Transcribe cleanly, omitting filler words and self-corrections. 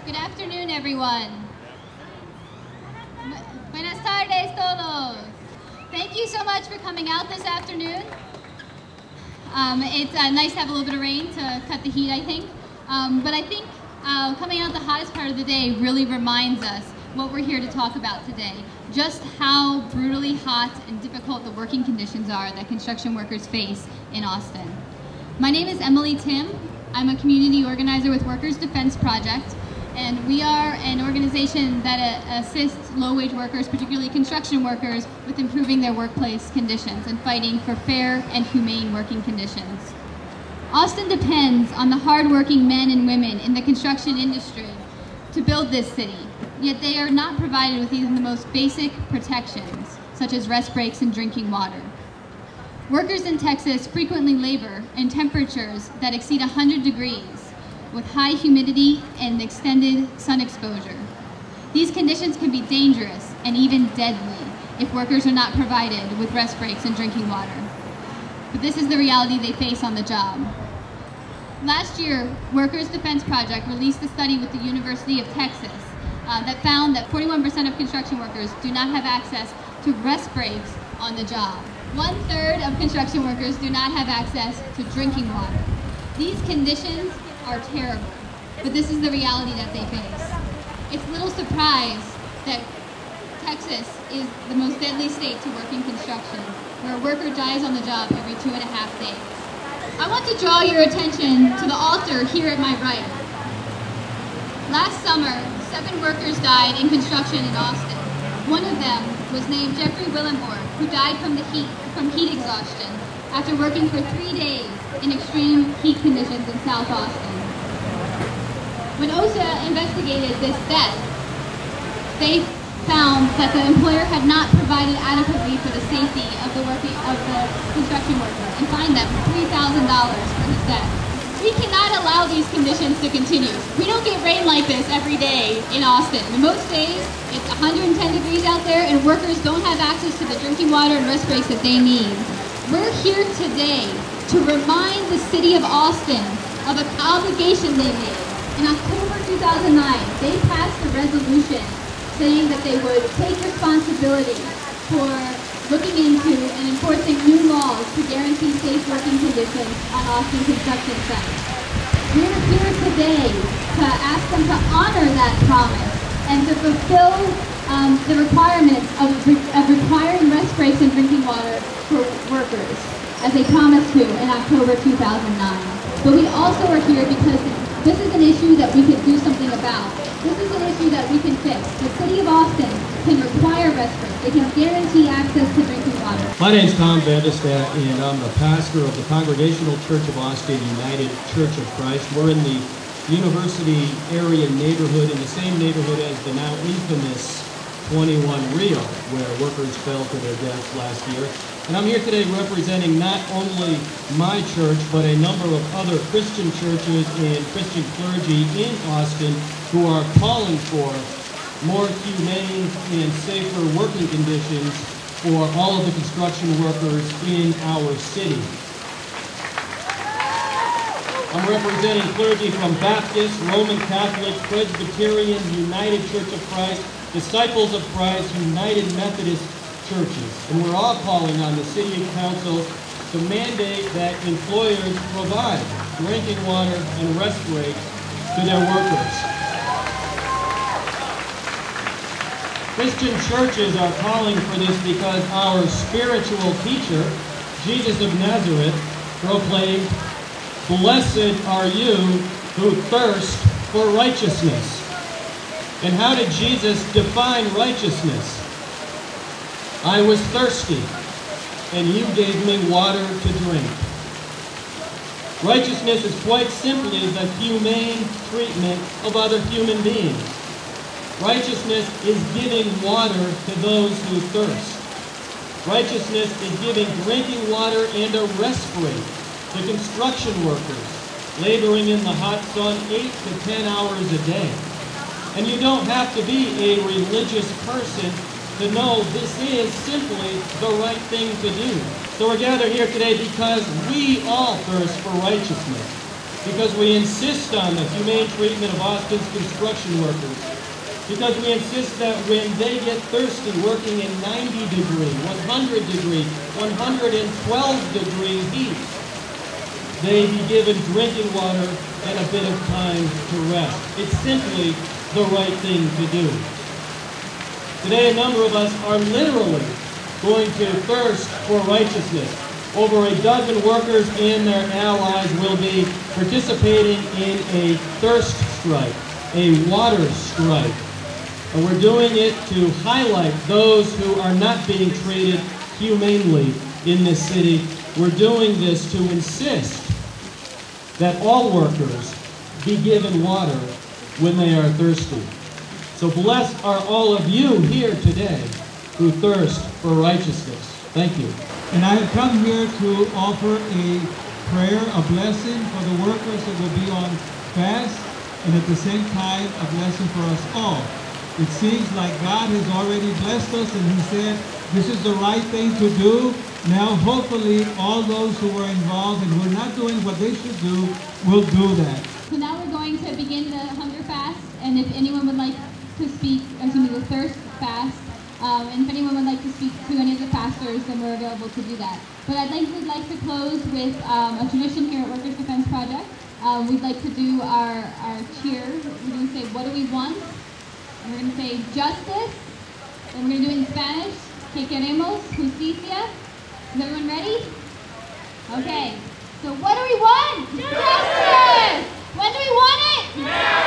Good afternoon, everyone. Buenas tardes, todos. Thank you so much for coming out this afternoon. It's nice to have a little bit of rain to cut the heat, I think. But I think coming out the hottest part of the day really reminds us what we're here to talk about today. Just how brutally hot and difficult the working conditions are that construction workers face in Austin. My name is Emily Tim. I'm a community organizer with Workers Defense Project, and we are an organization that assists low-wage workers, particularly construction workers, with improving their workplace conditions and fighting for fair and humane working conditions. Austin depends on the hard-working men and women in the construction industry to build this city, yet they are not provided with even the most basic protections, such as rest breaks and drinking water. Workers in Texas frequently labor in temperatures that exceed 100 degrees, with high humidity and extended sun exposure. These conditions can be dangerous and even deadly if workers are not provided with rest breaks and drinking water. But this is the reality they face on the job. Last year, Workers Defense Project released a study with the University of Texas that found that 41% of construction workers do not have access to rest breaks on the job. 1/3 of construction workers do not have access to drinking water. These conditions are terrible, but this is the reality that they face. It's little surprise that Texas is the most deadly state to work in construction, where a worker dies on the job every 2.5 days. I want to draw your attention to the altar here at my right. Last summer, 7 workers died in construction in Austin. One of them was named Louis Willenborg, who died from heat exhaustion after working for 3 days in extreme heat conditions in South Austin. When OSHA investigated this death, they found that the employer had not provided adequately for the safety of the construction worker and fined them $3,000 for his death. We cannot allow these conditions to continue. We don't get rain like this every day in Austin. Most days, it's 110 degrees out there and workers don't have access to the drinking water and rest breaks that they need. We're here today to remind the city of Austin of an obligation they made. In October 2009, they passed a resolution saying that they would take responsibility for looking into and enforcing new laws to guarantee safe working conditions on Austin construction sites. We're here today to ask them to honor that promise and to fulfill the requirements of requiring rest breaks and drinking water for workers, as they promised to in October 2009. But we also are here because this is an issue that we can do something about. This is an issue that we can fix. The city of Austin can require rest breaks. They can guarantee access to drinking water. My name is Tom Vandestat, and I'm the pastor of the Congregational Church of Austin United Church of Christ. We're in the University area neighborhood, in the same neighborhood as the now infamous 21 Rio, where workers fell to their deaths last year. And I'm here today representing not only my church, but a number of other Christian churches and Christian clergy in Austin who are calling for more humane and safer working conditions for all of the construction workers in our city. I'm representing clergy from Baptist, Roman Catholic, Presbyterian, United Church of Christ, Disciples of Christ, United Methodist churches. And we're all calling on the City Council to mandate that employers provide drinking water and rest breaks to their workers. Christian churches are calling for this because our spiritual teacher, Jesus of Nazareth, proclaimed, "Blessed are you who thirst for righteousness." And how did Jesus define righteousness? "I was thirsty, and you gave me water to drink." Righteousness is quite simply the humane treatment of other human beings. Righteousness is giving water to those who thirst. Righteousness is giving drinking water and a rest break to construction workers laboring in the hot sun 8 to 10 hours a day. And you don't have to be a religious person to know this is simply the right thing to do. So we're gathered here today because we all thirst for righteousness. because we insist on the humane treatment of Austin's construction workers, because we insist that when they get thirsty working in 90-degree, 100-degree, 112-degree heat, they be given drinking water and a bit of time to rest. It's simply the right thing to do. Today, a number of us are literally going to thirst for righteousness. Over a dozen workers and their allies will be participating in a thirst strike, a water strike. And we're doing it to highlight those who are not being treated humanely in this city. We're doing this to insist that all workers be given water when they are thirsty. So blessed are all of you here today who thirst for righteousness. Thank you. And I have come here to offer a prayer, a blessing for the workers that will be on fast, and at the same time, a blessing for us all. It seems like God has already blessed us, and He said, this is the right thing to do. Now, hopefully, all those who were involved and who are not doing what they should do will do that. So now we're going to begin the hunger fast, and if anyone would like to speak, the thirst fast, and if anyone would like to speak to any of the pastors, then we're available to do that. But we'd like to close with a tradition here at Workers' Defense Project. We'd like to do our cheer. We're going to say, what do we want? And we're going to say, justice. And we're going to do it in Spanish. Que queremos justicia. Is everyone ready? Okay. So what do we want? Justice! When do we want it? Now!